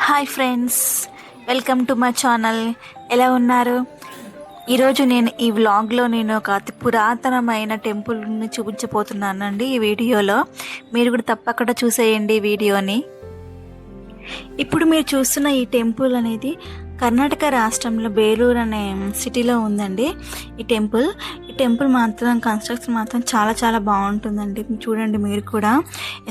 Hi friends, welcome to my channel. ఎలా ఉన్నారు? ఈరోజు నేను ఈ వ్లాగ్లో ఒక అతి పురాతనమైన టెంపుల్ని చూపించబోతున్నానండి. ఈ వీడియోలో మీరు కూడా తప్పకుండా చూసేయండి ఈ వీడియోని. ఇప్పుడు మీరు చూస్తున్న ఈ టెంపుల్ అనేది కర్ణాటక రాష్ట్రంలో బేలూరు అనే సిటీలో ఉందండి. ఈ టెంపుల్ మాత్రం కన్స్ట్రక్షన్ మాత్రం చాలా చాలా బాగుంటుందండి. చూడండి, మీరు కూడా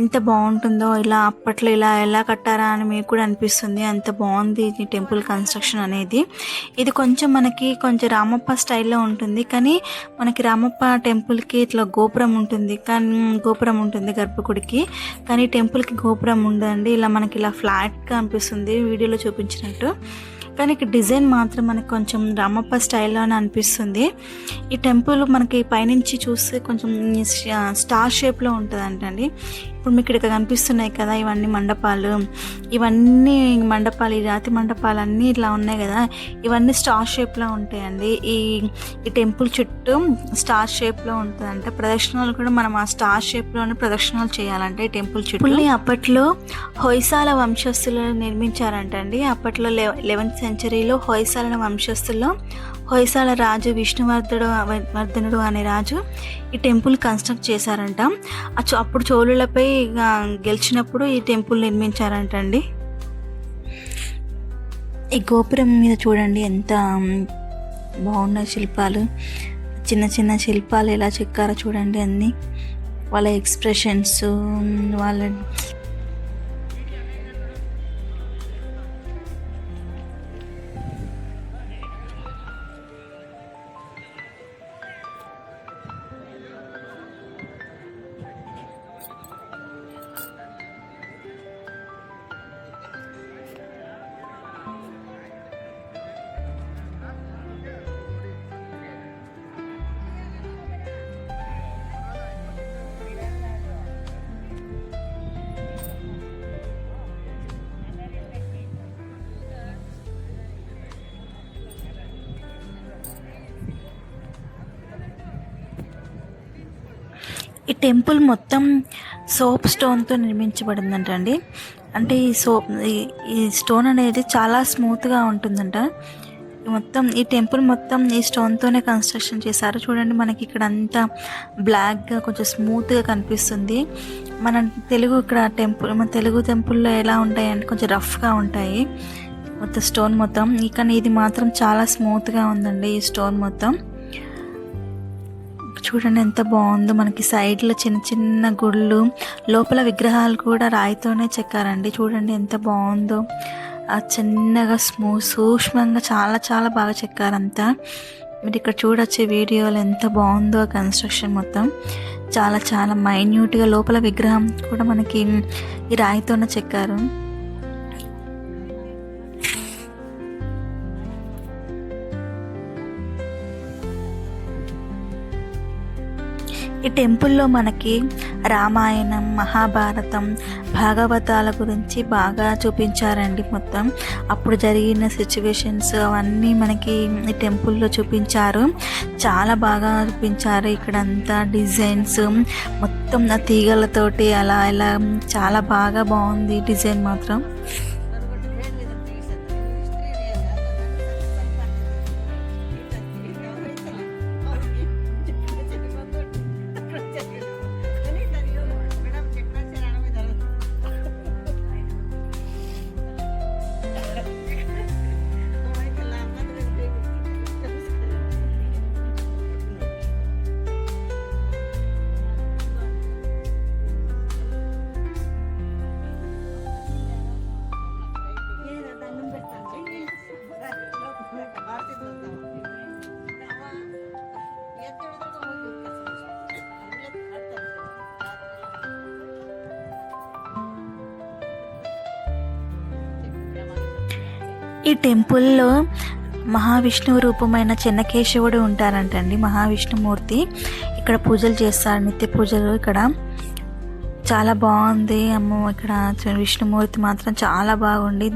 ఎంత బాగుంటుందో. అప్పట్లో ఎలా కట్టారా అని మీకు కూడా అనిపిస్తుంది. అంత బాగుంది ఈ టెంపుల్ కన్స్ట్రక్షన్ అనేది. ఇది మనకి రామప్ప స్టైల్లో ఉంటుంది. కానీ మనకి రామప్ప టెంపుల్కి ఇట్లా గోపురం ఉంటుంది, గర్భగుడికి. కానీ టెంపుల్కి గోపురం ఉండదండి. మనకి ఫ్లాట్గా అనిపిస్తుంది వీడియోలో చూపించినట్టు. కానీ డిజైన్ మాత్రం మనకి రామప్ప స్టైల్లోనే అనిపిస్తుంది. ఈ టెంపుల్ మనకి పైనుంచి చూస్తే స్టార్ షేప్లో ఉంటుంది అంటండి. ఇప్పుడు మీకు ఇక్కడ కనిపిస్తున్నాయి కదా, ఇవన్నీ మండపాలు. ఈ రాతి మండపాలు అన్నీ ఇట్లా ఉన్నాయి కదా, ఇవన్నీ స్టార్ షేప్లో ఉంటాయండి. ఈ టెంపుల్ చుట్టూ స్టార్ షేప్లో ఉంటుందంట. ప్రదక్షిణాలు కూడా మనం ఆ స్టార్ షేప్లోనే ప్రదక్షిణాలు చేయాలంటే ఈ టెంపుల్ చుట్టూ. అప్పట్లో హొయసాల వంశస్థులు నిర్మించారంటండి. అప్పట్లో 11th సెంచరీలో హొయసాల రాజు విష్ణువర్ధనుడు అనే రాజు ఈ టెంపుల్ కన్స్ట్రక్ట్ చేశారంట. అప్పుడు చోళులపై గెలిచినప్పుడు ఈ టెంపుల్ నిర్మించారంటండి. ఈ గోపురం మీద చూడండి ఎంత బాగున్నాయి శిల్పాలు. చిన్న చిన్న శిల్పాలు ఎలా చెక్కారో చూడండి. అన్నీ వాళ్ళ ఎక్స్ప్రెషన్స్, వాళ్ళ ఈ టెంపుల్ మొత్తం సోప్ స్టోన్తో నిర్మించబడిందంటండి. అంటే ఈ స్టోన్ అనేది చాలా స్మూత్గా ఉంటుందంట. ఈ టెంపుల్ మొత్తం ఈ స్టోన్తోనే కన్స్ట్రక్షన్ చేశారు. చూడండి, మనకి ఇక్కడ అంతా బ్లాక్గా కొంచెం స్మూత్గా కనిపిస్తుంది. మన తెలుగు టెంపుల్లో ఎలా ఉంటాయంటే కొంచెం రఫ్గా ఉంటాయి స్టోన్ మొత్తం. కానీ ఇది మాత్రం చాలా స్మూత్గా ఉందండి ఈ స్టోన్ మొత్తం. చూడండి ఎంత బాగుందో. మనకి సైడ్లో చిన్న చిన్న గుళ్ళు, లోపల విగ్రహాలు కూడా రాయితోనే చెక్కారండి. చూడండి ఎంత బాగుందో. ఆ చిన్నగా సూక్ష్మంగా చాలా చాలా బాగా చెక్కారంతా. మీరు ఇక్కడ చూడొచ్చే వీడియోలో ఎంత బాగుందో కన్స్ట్రక్షన్ మొత్తం. చాలా చాలా మైన్యూట్గా లోపల విగ్రహం కూడా మనకి ఈ రాయితోనే చెక్కారు. ఈ టెంపుల్లో మనకి రామాయణం, మహాభారతం, భాగవతాల గురించి బాగా చూపించారండి. మొత్తం అప్పుడు జరిగిన సిచ్యువేషన్స్ అవన్నీ మనకి ఈ టెంపుల్లో చూపించారు. చాలా బాగా చూపించారు. ఇక్కడంతా డిజైన్స్ మొత్తం తీగలతోటి అలా చాలా బాగా బాగుంది డిజైన్ మాత్రం. ఈ టెంపుల్లో మహావిష్ణువు రూపమైన చెన్నకేశవుడు ఉంటారంటండి. మహావిష్ణుమూర్తి ఇక్కడ పూజలు చేస్తారు, నిత్య పూజలు. ఇక్కడ చాలా బాగుంది. ఇక్కడ విష్ణుమూర్తి మాత్రం చాలా బాగుంది.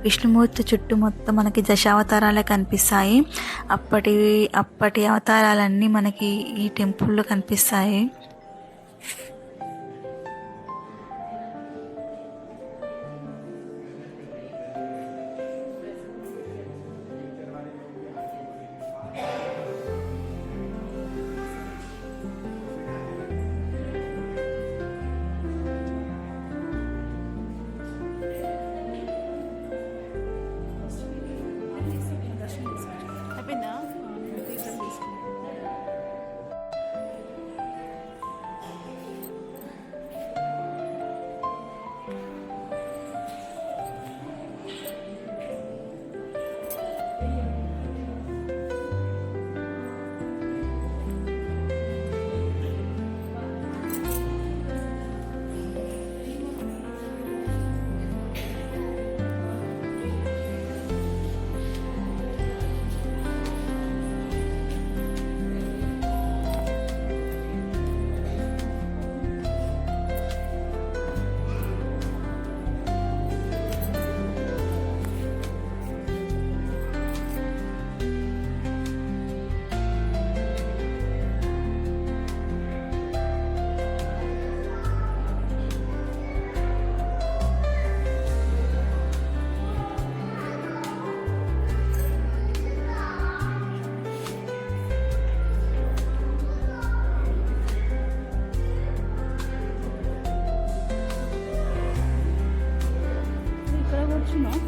విష్ణుమూర్తి చుట్టూ మొత్తం మనకి దశావతారాలే కనిపిస్తాయి. అప్పటి అవతారాలన్నీ మనకి ఈ టెంపుల్లో కనిపిస్తాయి. కూర్చున్నాం.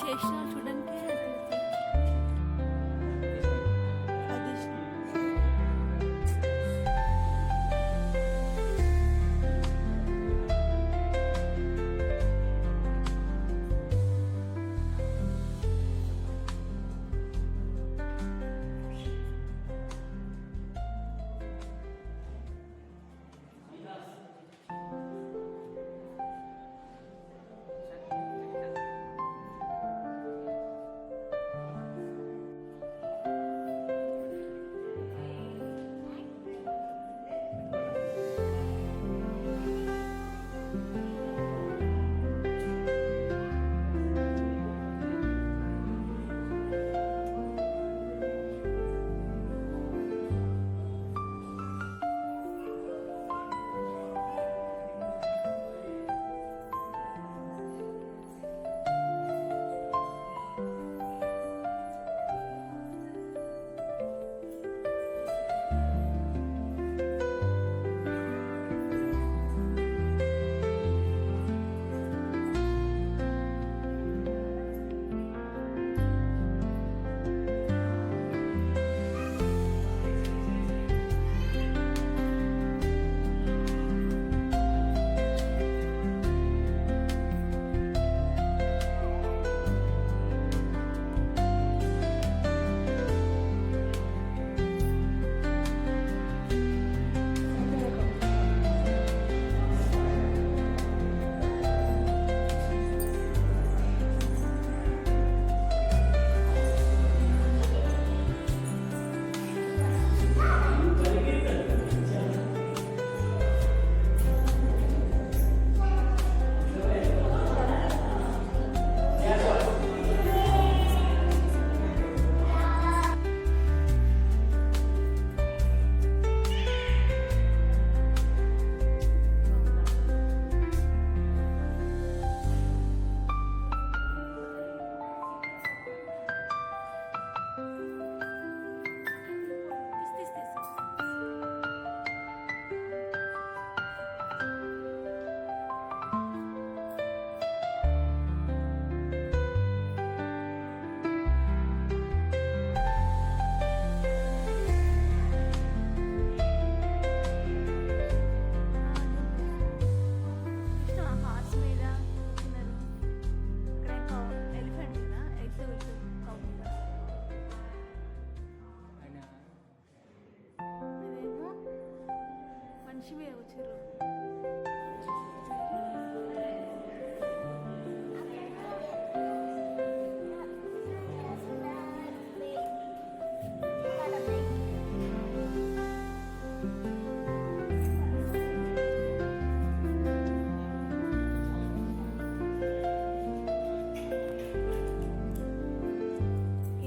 చేసిన చూడడానికి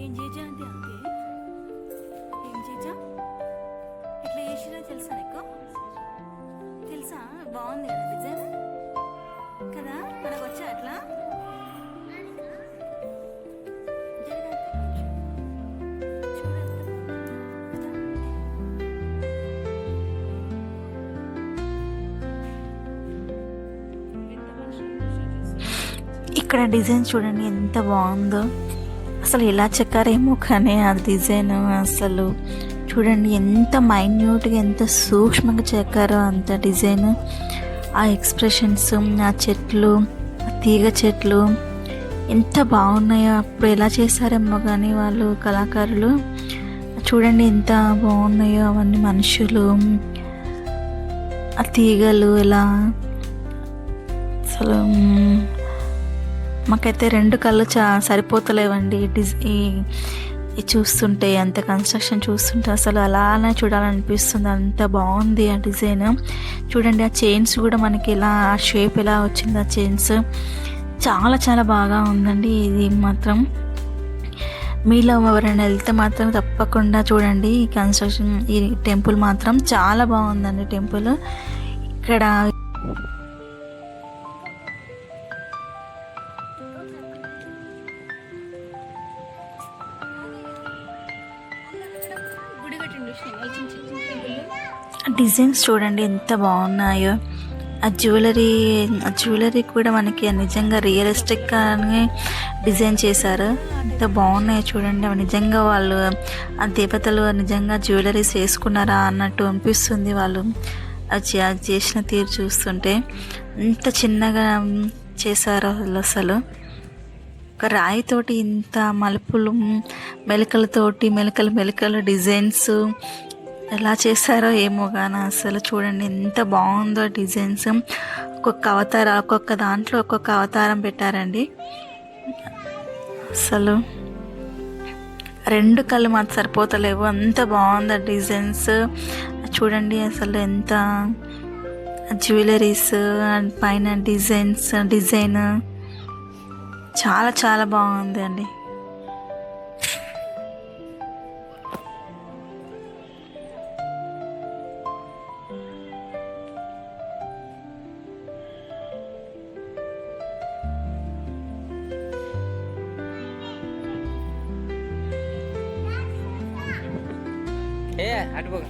ఏం చేజా అంటే అంతే ఏం చేజా ఎట్లా చేసినా తెలుసా నీకు తెలుసా బాగుంది కదా డిజైన్ కదా మనకు వచ్చా అట్లా ఇక్కడ డిజైన్ చూడండి ఎంత బాగుందో అసలు ఎలా చెక్కారేమో కానీ ఆ డిజైన్ అసలు చూడండి ఎంత మైన్యూట్గా ఎంత సూక్ష్మంగా చెక్కారో అంత డిజైన్ ఆ ఎక్స్ప్రెషన్స్ ఆ చెట్లు ఆ తీగ చెట్లు ఎంత బాగున్నాయో అప్పుడు ఎలా చేశారేమో కానీ వాళ్ళు కళాకారులు చూడండి ఎంత బాగున్నాయో అవన్నీ మనుషులు ఆ తీగలు ఎలా అసలు మాకైతే రెండు కళ్ళు సరిపోతలేవండి ఈ చూస్తుంటే అంత కన్స్ట్రక్షన్ చూస్తుంటే అసలు అలానే చూడాలనిపిస్తుంది అంత బాగుంది ఆ డిజైన్ చూడండి ఆ చైన్స్ కూడా మనకి ఎలా ఆ షేప్ ఎలా వచ్చింది ఆ చైన్స్ చాలా చాలా బాగా ఉందండి ఇది మాత్రం మీలో ఎవరైనా వెళ్తే మాత్రం తప్పకుండా చూడండి ఈ కన్స్ట్రక్షన్ ఈ టెంపుల్ మాత్రం చాలా బాగుందండి టెంపుల్ ఇక్కడ డిజైన్స్ చూడండి ఎంత బాగున్నాయో ఆ జ్యువెలరీ కూడా మనకి నిజంగా రియలిస్టిక్గానే డిజైన్ చేశారు ఎంత బాగున్నాయో చూడండి అవి నిజంగా వాళ్ళు ఆ దేవతలు నిజంగా జ్యువెలరీస్ వేసుకున్నారా అన్నట్టు అనిపిస్తుంది వాళ్ళు అది చేసిన తీరు చూస్తుంటే ఎంత చిన్నగా చేశారో అసలు ఒక రాయితోటి ఇంత మలుపులు మెలకలు డిజైన్స్ ఎలా చేశారో ఏమో కానీ అసలు చూడండి ఎంత బాగుందో డిజైన్స్ ఒక్కొక్క దాంట్లో ఒక్కొక్క అవతారం పెట్టారండి అసలు రెండు కళ్ళు మాత్రం సరిపోతలేవు అంత బాగుంది డిజైన్స్ చూడండి అసలు ఎంత జ్యువెలరీస్ పైన డిజైన్ చాలా చాలా బాగుంది అండి అటు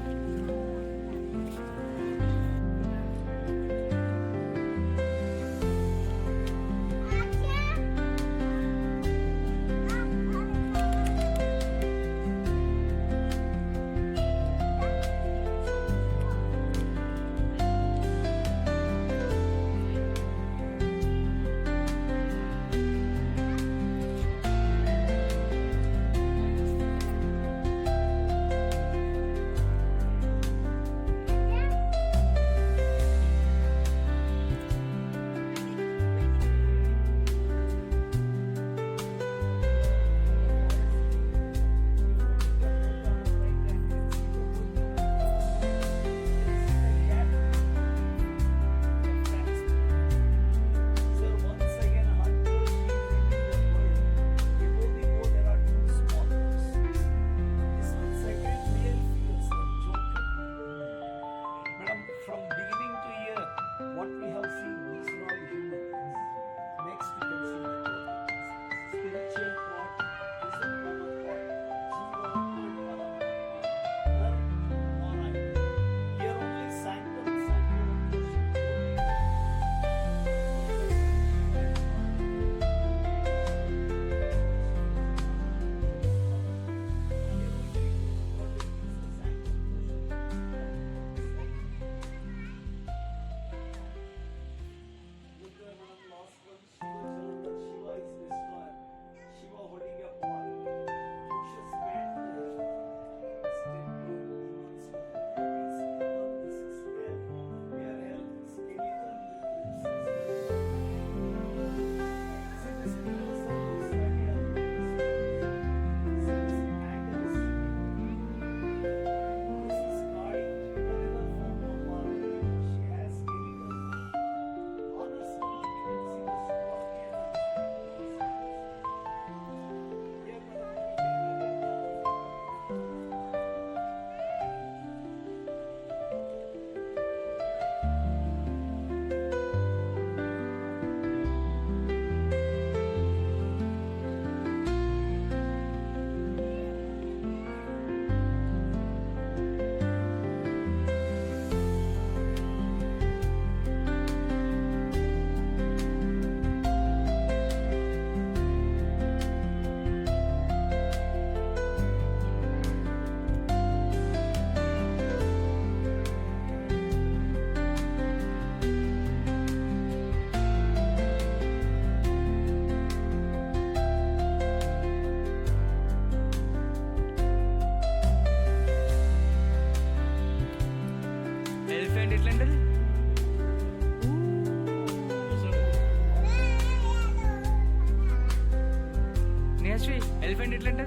ఎలిఫెంట్ ఎట్లంటే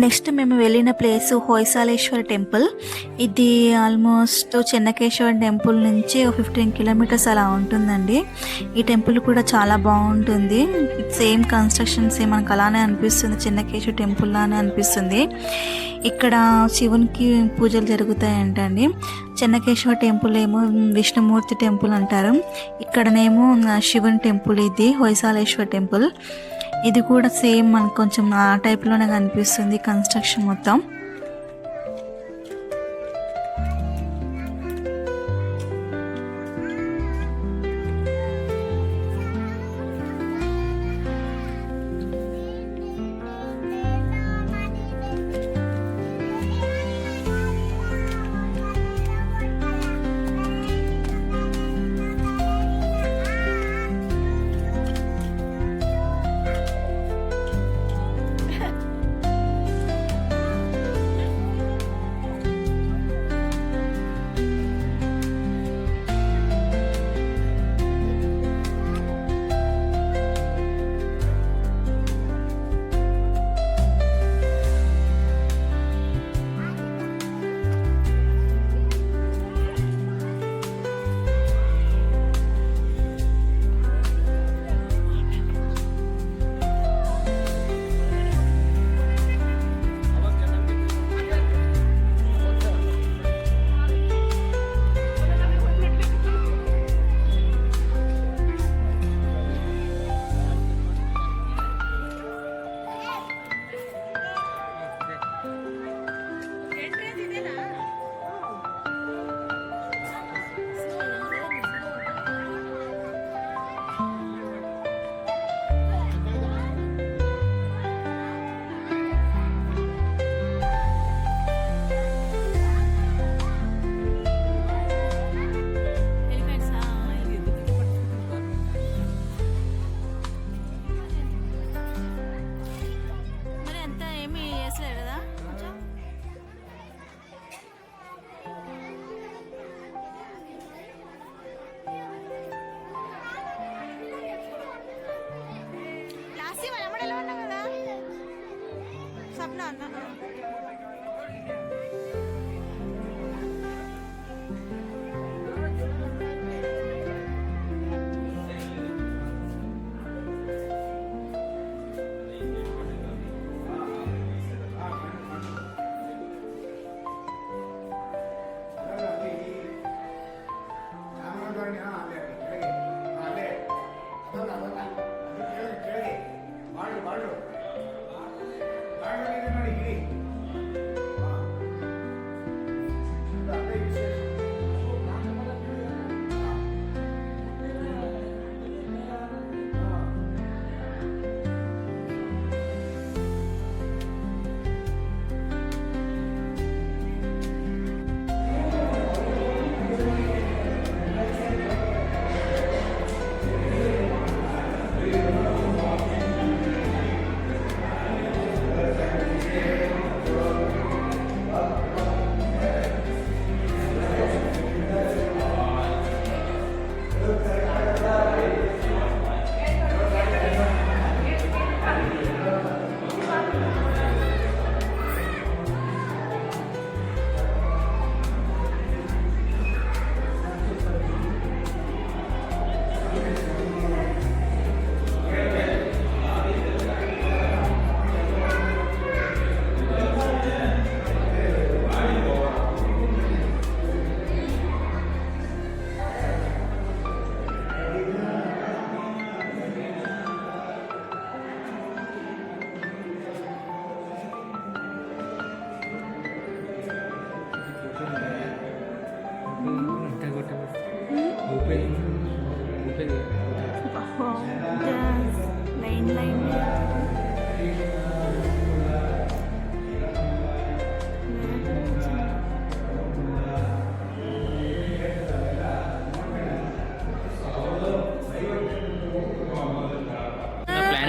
నెక్స్ట్ మేము వెళ్ళిన ప్లేస్ హొయసాలేశ్వర టెంపుల్. ఇది ఆల్మోస్ట్ చెన్నకేశ్వర టెంపుల్ నుంచి 15 కిలోమీటర్స్ అలా ఉంటుందండి. ఈ టెంపుల్ కూడా చాలా బాగుంటుంది. సేమ్ కన్స్ట్రక్షన్ సేమ్ మనకు అలానే అనిపిస్తుంది, చెన్నకేశ్వర టెంపుల్ లానే అనిపిస్తుంది. ఇక్కడ శివునికి పూజలు జరుగుతాయంటండి. చెన్నకేశ్వర టెంపుల్ ఏమో విష్ణుమూర్తి టెంపుల్ అంటారు, ఇక్కడనేమో శివుని టెంపుల్. ఇది హొయసాలేశ్వర టెంపుల్. ఇది కూడా సేమ్ మనకు కొంచెం ఆ టైప్లోనే కనిపిస్తుంది కన్స్ట్రక్షన్ మొత్తం.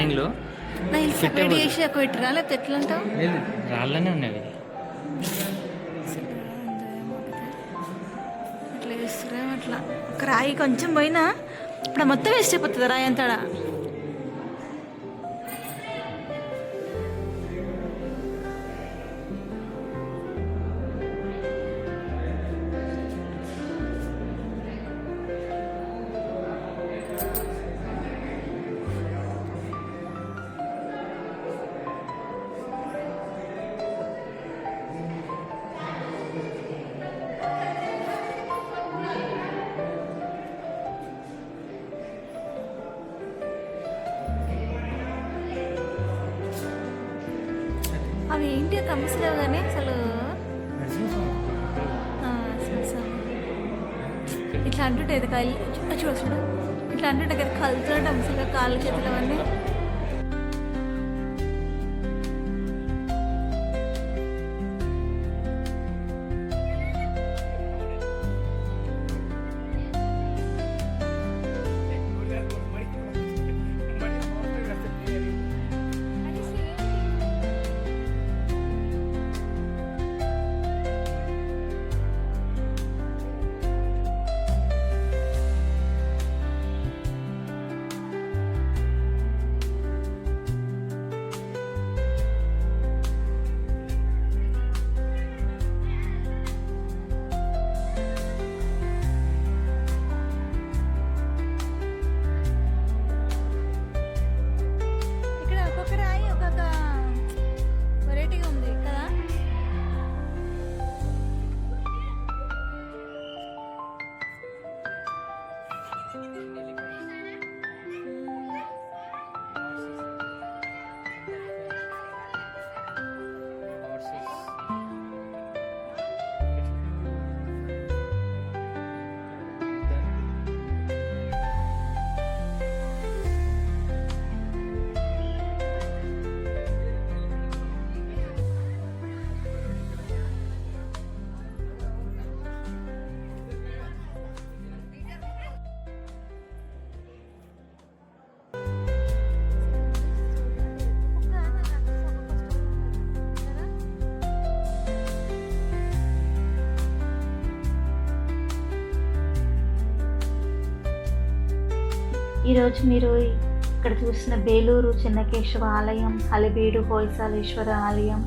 ప్లానింగ్లో సపరేట్ చేసి ఒక పెట్టిరా లేకపోతే ఎట్లా అంటావు? లేదు, రాళ్ళనే ఉన్నాయి అవి. అట్లా చేస్తురా అట్లా ఒక రాయి కొంచెం పోయినా ఇప్పుడు మొత్తం వేస్ట్ అయిపోతుంది రాయి అంతాడా. అవి ఏంటి కమిసలేవు కానీ అసలు ఇట్లా అంటుంటే కాళ్ళు చూడ చూడ ఇట్లా అంటుంటే కదా కలుతున్నట్టు అసలు కాళ్ళు చేతులు అవన్నీ. ఈరోజు మీరు ఇక్కడ చూసిన బేలూరు చెన్నకేశవ ఆలయం, హలబీడు హోయసాలేశ్వర ఆలయం,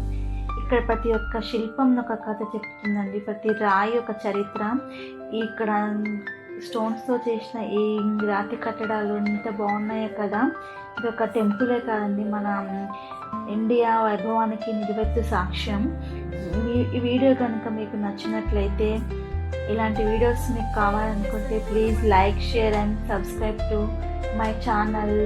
ఇక్కడ ప్రతి ఒక్క శిల్పం ఒక కథ చెప్తుందండి. ప్రతి రాయి ఒక చరిత్ర. ఇక్కడ స్టోన్స్తో చేసిన ఈ రాతి కట్టడాలు ఎంత బాగున్నాయో కదా. ఇది ఒక టెంపులే కాదండి, మన ఇండియా వైభవానికి నిలువెత్తు సాక్ష్యం. ఈ వీడియో కనుక మీకు నచ్చినట్లయితే, ఇలాంటి వీడియోస్ మీకు కావాలనుకుంటే please like, share and subscribe to my channel.